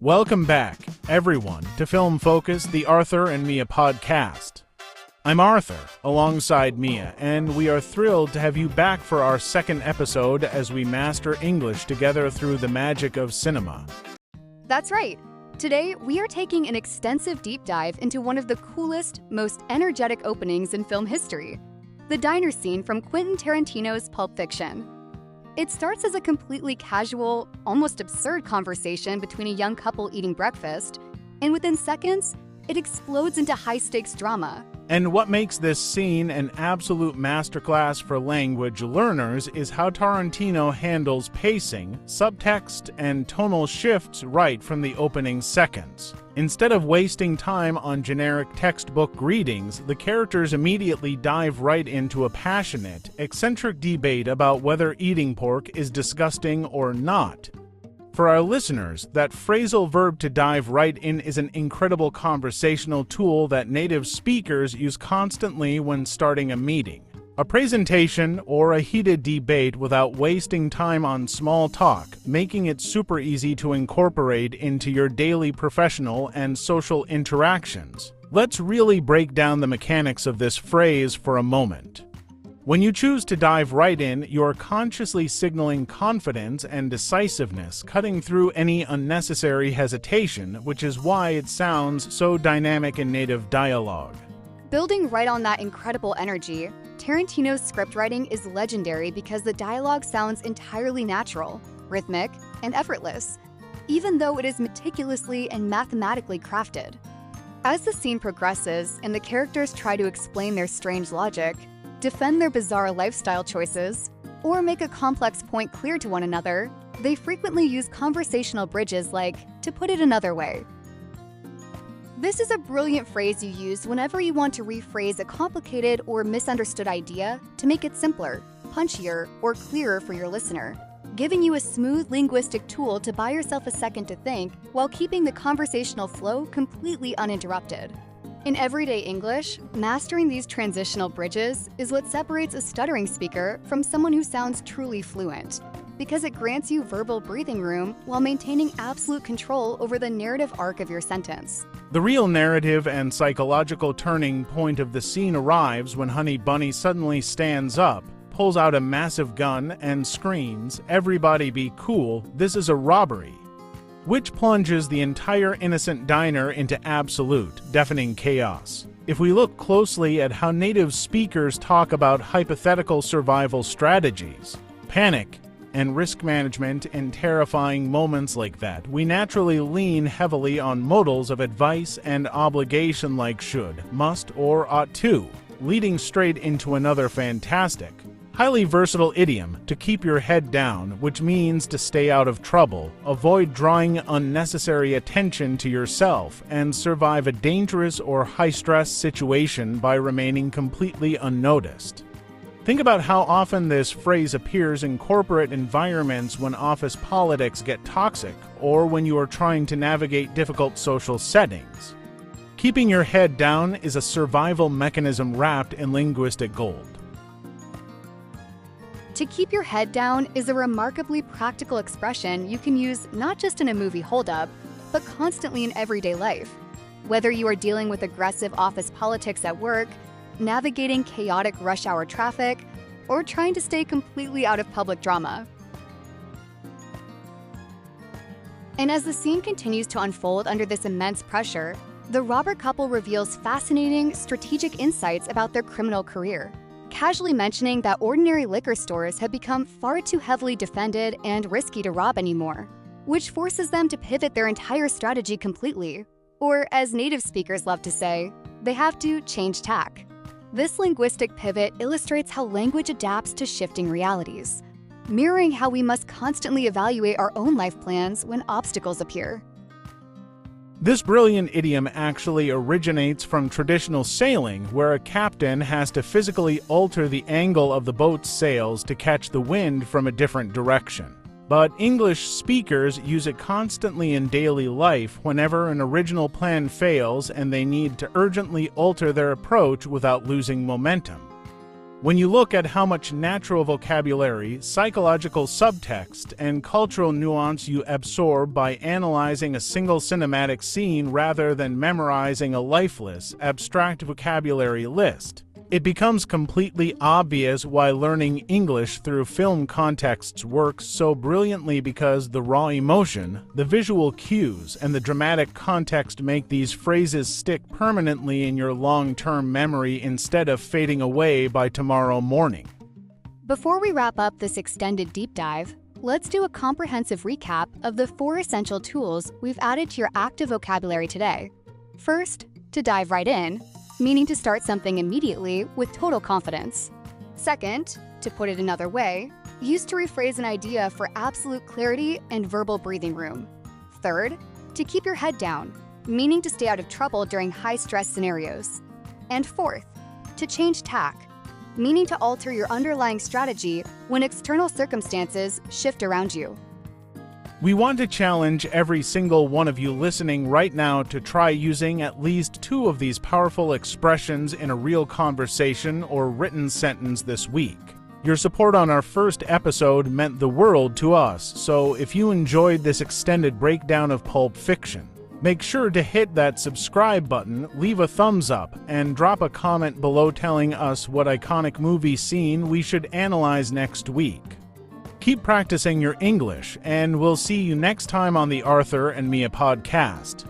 Welcome back, everyone, to Film Focus, the Arthur and Mia podcast. I'm Arthur, alongside Mia, and we are thrilled to have you back for our second episode as we master English together through the magic of cinema. That's right. Today, we are taking an extensive deep dive into one of the coolest, most energetic openings in film history, the diner scene from Quentin Tarantino's Pulp Fiction. It starts as a completely casual, almost absurd conversation between a young couple eating breakfast, and within seconds, it explodes into high-stakes drama. And what makes this scene an absolute masterclass for language learners is how Tarantino handles pacing, subtext, and tonal shifts right from the opening seconds. Instead of wasting time on generic textbook greetings, the characters immediately dive right into a passionate, eccentric debate about whether eating pork is disgusting or not. For our listeners, that phrasal verb to dive right in is an incredible conversational tool that native speakers use constantly when starting a meeting, a presentation, or a heated debate without wasting time on small talk, making it super easy to incorporate into your daily professional and social interactions. Let's really break down the mechanics of this phrase for a moment. When you choose to dive right in, you're consciously signaling confidence and decisiveness, cutting through any unnecessary hesitation, which is why it sounds so dynamic in native dialogue. Building right on that incredible energy, Tarantino's scriptwriting is legendary because the dialogue sounds entirely natural, rhythmic, and effortless, even though it is meticulously and mathematically crafted. As the scene progresses and the characters try to explain their strange logic, defend their bizarre lifestyle choices, or make a complex point clear to one another, they frequently use conversational bridges like, "to put it another way." This is a brilliant phrase you use whenever you want to rephrase a complicated or misunderstood idea to make it simpler, punchier, or clearer for your listener, giving you a smooth linguistic tool to buy yourself a second to think while keeping the conversational flow completely uninterrupted. In everyday English, mastering these transitional bridges is what separates a stuttering speaker from someone who sounds truly fluent, because it grants you verbal breathing room while maintaining absolute control over the narrative arc of your sentence. The real narrative and psychological turning point of the scene arrives when Honey Bunny suddenly stands up, pulls out a massive gun, and screams, "Everybody be cool, this is a robbery," which plunges the entire innocent diner into absolute, deafening chaos. If we look closely at how native speakers talk about hypothetical survival strategies, panic, and risk management in terrifying moments like that, we naturally lean heavily on modals of advice and obligation like should, must, or ought to, leading straight into another fantastic, highly versatile idiom, to keep your head down, which means to stay out of trouble, avoid drawing unnecessary attention to yourself, and survive a dangerous or high-stress situation by remaining completely unnoticed. Think about how often this phrase appears in corporate environments when office politics get toxic, or when you are trying to navigate difficult social settings. Keeping your head down is a survival mechanism wrapped in linguistic gold. To keep your head down is a remarkably practical expression you can use not just in a movie holdup, but constantly in everyday life. Whether you are dealing with aggressive office politics at work, navigating chaotic rush hour traffic, or trying to stay completely out of public drama. And as the scene continues to unfold under this immense pressure, the robber couple reveals fascinating, strategic insights about their criminal career, casually mentioning that ordinary liquor stores have become far too heavily defended and risky to rob anymore, which forces them to pivot their entire strategy completely. Or, as native speakers love to say, they have to change tack. This linguistic pivot illustrates how language adapts to shifting realities, mirroring how we must constantly evaluate our own life plans when obstacles appear. This brilliant idiom actually originates from traditional sailing, where a captain has to physically alter the angle of the boat's sails to catch the wind from a different direction. But English speakers use it constantly in daily life whenever an original plan fails and they need to urgently alter their approach without losing momentum. When you look at how much natural vocabulary, psychological subtext, and cultural nuance you absorb by analyzing a single cinematic scene rather than memorizing a lifeless, abstract vocabulary list, it becomes completely obvious why learning English through film contexts works so brilliantly, because the raw emotion, the visual cues, and the dramatic context make these phrases stick permanently in your long-term memory instead of fading away by tomorrow morning. Before we wrap up this extended deep dive, let's do a comprehensive recap of the 4 essential tools we've added to your active vocabulary today. First, to dive right in, meaning to start something immediately with total confidence. Second, to put it another way, use to rephrase an idea for absolute clarity and verbal breathing room. Third, to keep your head down, meaning to stay out of trouble during high-stress scenarios. And fourth, to change tack, meaning to alter your underlying strategy when external circumstances shift around you. We want to challenge every single one of you listening right now to try using at least 2 of these powerful expressions in a real conversation or written sentence this week. Your support on our first episode meant the world to us, so if you enjoyed this extended breakdown of Pulp Fiction, make sure to hit that subscribe button, leave a thumbs up, and drop a comment below telling us what iconic movie scene we should analyze next week. Keep practicing your English, and we'll see you next time on the Arthur and Mia podcast.